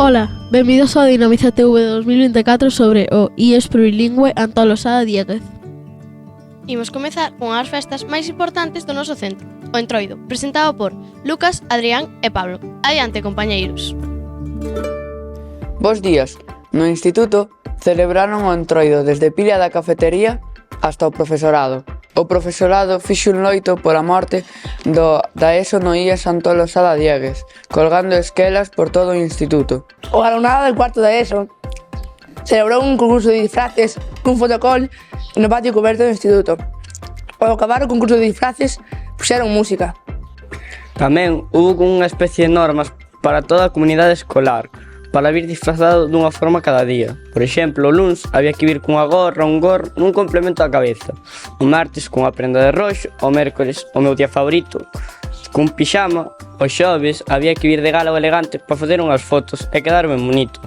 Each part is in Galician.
Ola, benvidos ao Dinamiza TV 2024 sobre o IES Plurilingüe Antolo Sada Dieguez. Imos comezar con as festas máis importantes do noso centro, o Entroido, presentado por Lucas, Adrián e Pablo. Adiante, compañeiros. Bos días. No instituto celebraron o Entroido desde pilla da cafetería hasta o profesorado. O profesorado fixo un loito pola morte da ESO no IES Antolo Sada Dieguez, colgando esquelas por todo o instituto. O alumnado del cuarto da ESO celebrou un concurso de disfraces cun fotocall no patio coberto do instituto. Ao acabar o concurso de disfraces, puxeron música. Tamén hubo unha especie de normas para toda a comunidade escolar, para vir disfrazado dunha forma cada día. Por exemplo, o luns había que vir cunha gorra, un gorro, nun complemento á cabeza. O martes cunha prenda de roxo, o mércores, o meu día favorito, cun pixama. O xoves había que vir de gala ou elegante para facer unhas fotos e quedar ben bonito.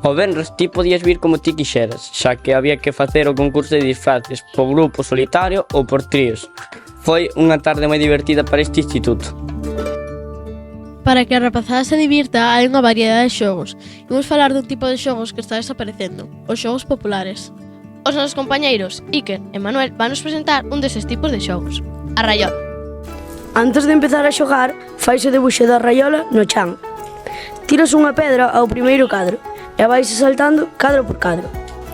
O venres ti podías vir como ti quixeras, xa que había que facer o concurso de disfraces por grupo solitario ou por tríos. Foi unha tarde moi divertida para este instituto. Para que a rapazada se divirta, hai unha variedade de xogos. Imos falar dun tipo de xogos que está desaparecendo, os xogos populares. Os nosos compañeiros, Iker e Manuel, vanos presentar un deses tipos de xogos. A raiola. Antes de empezar a xogar, faise o debuxo da raiola no chan. Tiras unha pedra ao primeiro cadro e vaise saltando cadro por cadro.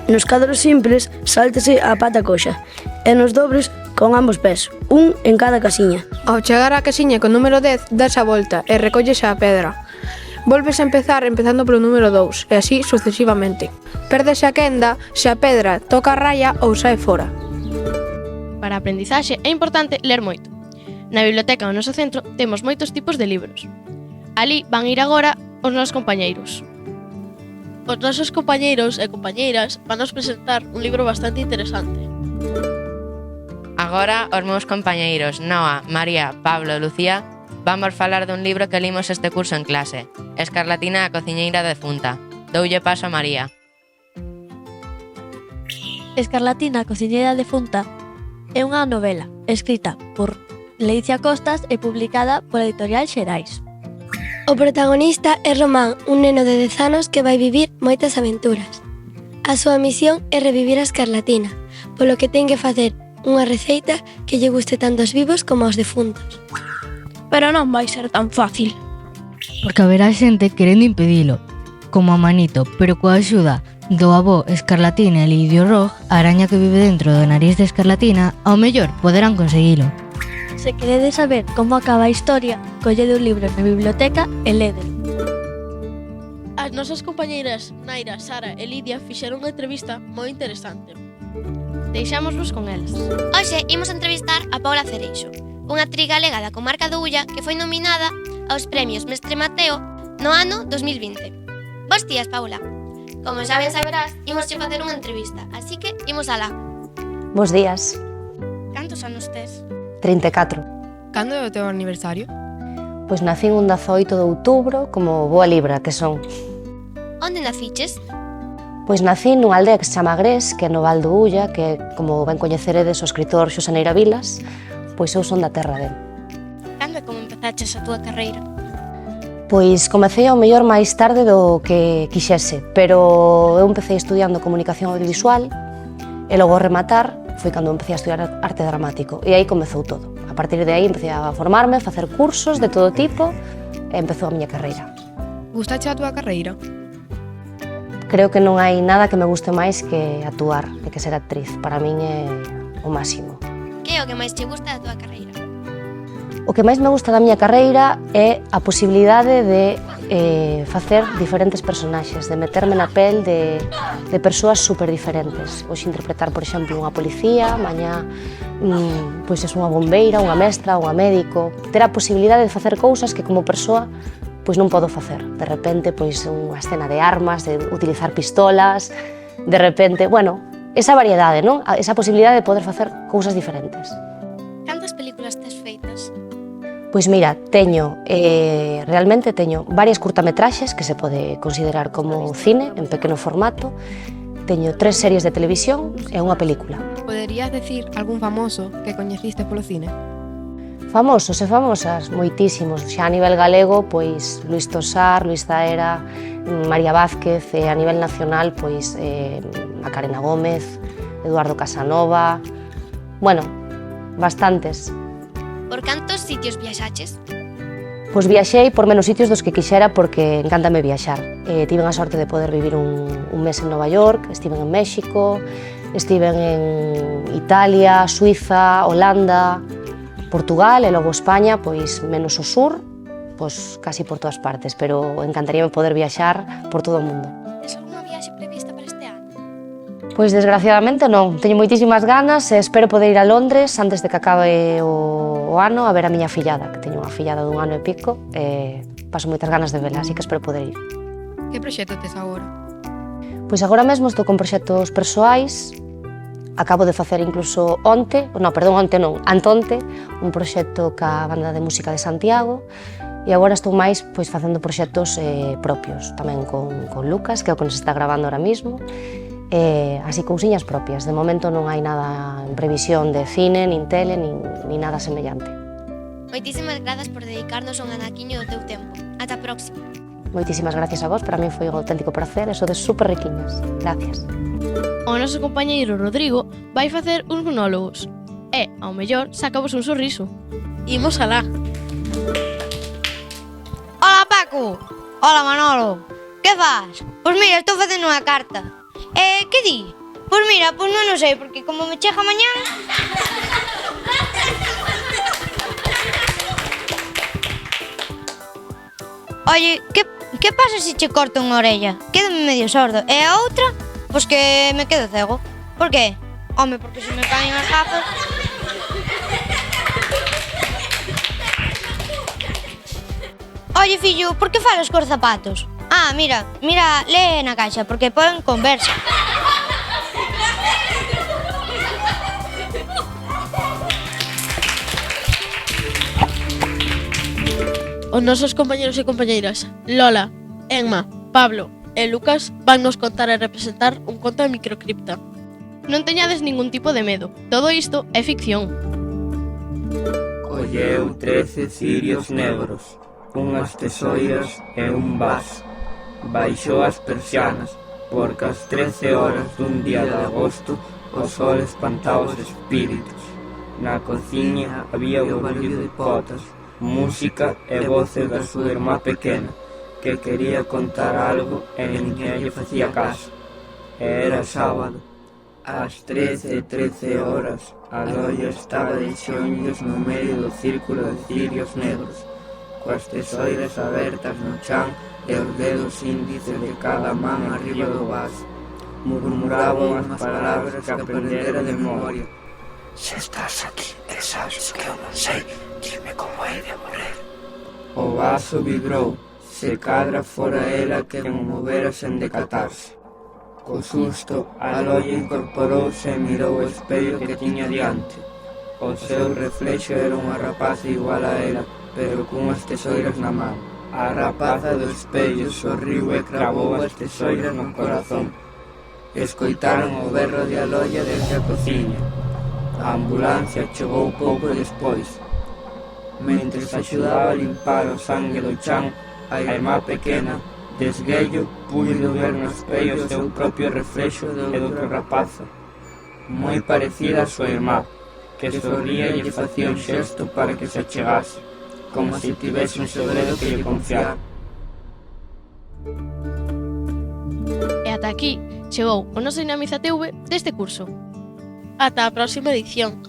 Nos cadros simples, sáltase a pata coxa e nos dobres con ambos pés, un en cada casiña. Ao chegar á casiña con número 10, das a volta e recollese a pedra. Volves a empezar empezando polo número 2 e así sucesivamente. Pérdese a quenda se a pedra toca a raya ou sae fora. Para a aprendizaxe é importante ler moito. Na biblioteca do noso centro temos moitos tipos de libros. Ali van ir agora os nosos compañeiros. Os nosos compañeiros e compañeiras vanos presentar un libro bastante interesante. Agora, os meus compañeiros Noa, María, Pablo e Lucía vamos falar dun libro que limos este curso en clase, Escarlatina, a cociñeira defunta. Doulle paso a María. Escarlatina, a cociñeira defunta é unha novela escrita por Leicia Costas e publicada pola editorial Xerais. O protagonista é Román, un neno de 10 anos que vai vivir moitas aventuras. A súa misión é revivir a escarlatina, polo que ten que facer unha receita que lle guste tanto aos vivos como aos defuntos. Pero non vai ser tan fácil. Porque haberá xente querendo impedilo, como a Manito, pero coa axuda do avó Escarlatina e Lidio Rog, a araña que vive dentro do nariz de Escarlatina, ao mellor poderán conseguilo. Se queredes saber como acaba a historia, collede un libro na biblioteca e lédelo. As nosas compañeiras Naira, Sara e Lidia fixeron unha entrevista moi interesante. Deixámosvos con elas. Hoxe imos entrevistar a Paula Cereixo, unha actriz galega da comarca do Ulla que foi nominada aos premios Mestre Mateo no ano 2020. Bos días, Paula. Como xa ben saberás, imos che facer unha entrevista, así que imos alá. Bos días. Cantos anos tes? 34. Cando é o teu aniversario? Pois nacín un 18 de outubro como boa libra que son. Onde naciches? Pois nací nunha aldea que se chama Gres, que é no Val do Ulla, que como ben coñeceredes o escritor Xosé Neira Vilas, pois eu son da terra dele. Cando e como empezaches a túa carreira? Pois comecei ao mellor máis tarde do que quixese, pero eu empecé estudiando comunicación audiovisual e logo ao rematar foi cando empecé a estudiar arte dramático e aí comezou todo. A partir de aí empecé a formarme, a facer cursos de todo tipo e empezou a miña carreira. Gustache a túa carreira? Creo que non hai nada que me guste máis que actuar e que ser actriz. Para min é o máximo. Que é o que máis che gusta da túa carreira? O que máis me gusta da miña carreira é a posibilidade de facer diferentes personaxes, de meterme na pel de persoas super diferentes. Hoxe interpretar, por exemplo, unha policía, mañá pois é unha bombeira, unha mestra, unha médico. Ter a posibilidade de facer cousas que como persoa pois non podo facer. De repente, pois unha escena de armas, de utilizar pistolas, de repente, bueno, esa variedade, non? Esa posibilidade de poder facer cousas diferentes. Cantas películas tes feitas? Pois mira, realmente teño varias curtametraxes que se pode considerar como cine en pequeno formato, teño 3 series de televisión e unha película. Poderías decir algún famoso que coñeciste polo cine? Famosos e famosas, moitísimos. Xa a nivel galego, pois Luís Tosar, Luís Zaera, María Vázquez, e a nivel nacional, pois Macarena Gómez, Eduardo Casanova... Bueno, bastantes. Por cantos sitios viaxaches? Pois viaxei por menos sitios dos que quixera porque encántame viaxar. Tiven a sorte de poder vivir un mes en Nova York, estiven en México, estiven en Italia, Suiza, Holanda, Portugal e logo España, pois menos o sur, pois casi por todas partes, pero encantaríame poder viaxar por todo o mundo. Tes alguna viaxe prevista para este ano? Pois desgraciadamente non, teño moitísimas ganas e espero poder ir a Londres antes de que acabe o ano a ver a miña fillada, que teño unha fillada dun ano e pico e paso moitas ganas de vela, así que espero poder ir. Que proxecto tes agora? Pois agora mesmo estou con proxectos persoais. Acabo de facer incluso onte, antonte, un proxecto ca banda de música de Santiago e agora estou máis pois facendo proxectos propios, tamén con Lucas, que é o que nos está grabando ahora mismo, así cousiñas propias. De momento non hai nada en previsión de cine, nin tele, nin nada semellante. Moitísimas grazas por dedicarnos un anaquiño do teu tempo. Ata a próxima. Moitísimas gracias a vos, para mí foi un auténtico placer e sodes super riquiñas. Gracias. O noso compañeiro Rodrigo vai facer uns monólogos e, ao mellor, sacavos un sorriso. Imos alá. Hola, Paco. Hola, Manolo. Que fas? Pois mira, estou facendo unha carta. Que di? Pois mira, pois non sei, porque como me chega mañán... Oye, que pasa se che corto unha orella? Quédame medio sordo. E a outra? Pois que me quedo cego. Por qué? Home, porque se me caen as gafas... Oye, fillo, por que falas cos zapatos? Ah, mira, lee na caixa, porque poden conversa. Os nosos compañeros e compañeiras Lola, Emma, Pablo e Lucas van nos contar e representar un conto de microcripta. Non teñades ningún tipo de medo, todo isto é ficción. Colleu 13 cirios negros, unhas tesoiras e un vaso. Baixou as persianas, porque ás 13 horas dun día de agosto o sol espantaba os espíritus. Na cociña había o barullo de potas, música e voces da súa irmá pequena, que quería contar algo e ninguén lle facía caso. Era sábado. Ás 13 horas, a loia estaba de xoños no medio do círculo de cirios negros, coas tesoiras abertas no chan e os dedos índices de cada man arriba do vaso. Murmuraban as palabras que aprendera de memoria. Se estás aquí e sabes que eu non sei, dime como hai de morrer. O vaso vibrou, se cadra fora ela que o movera sen decatarse. Co susto, a loia incorporouse e mirou o espello que tiña diante. O seu reflexo era unha rapaza igual a ela, pero cunhas tesoiras na man. A rapaza do espello sorriu e cravou as tesoiras no corazón. Escoitaron o berro de Aloia desde a cociña. A ambulancia chegou pouco despois. Mentres axudaba a limpar o sangue do chan, a irmá pequena, desguello, puido ver no espello o seu propio reflexo e doutra rapaza, moi parecida a súa irmá, que sorría e lle facía un xesto para que se achegase, como se tivese un segredo que lle confiar. E ata aquí chegou o noso Dinamiza TV deste curso. Ata a próxima edición.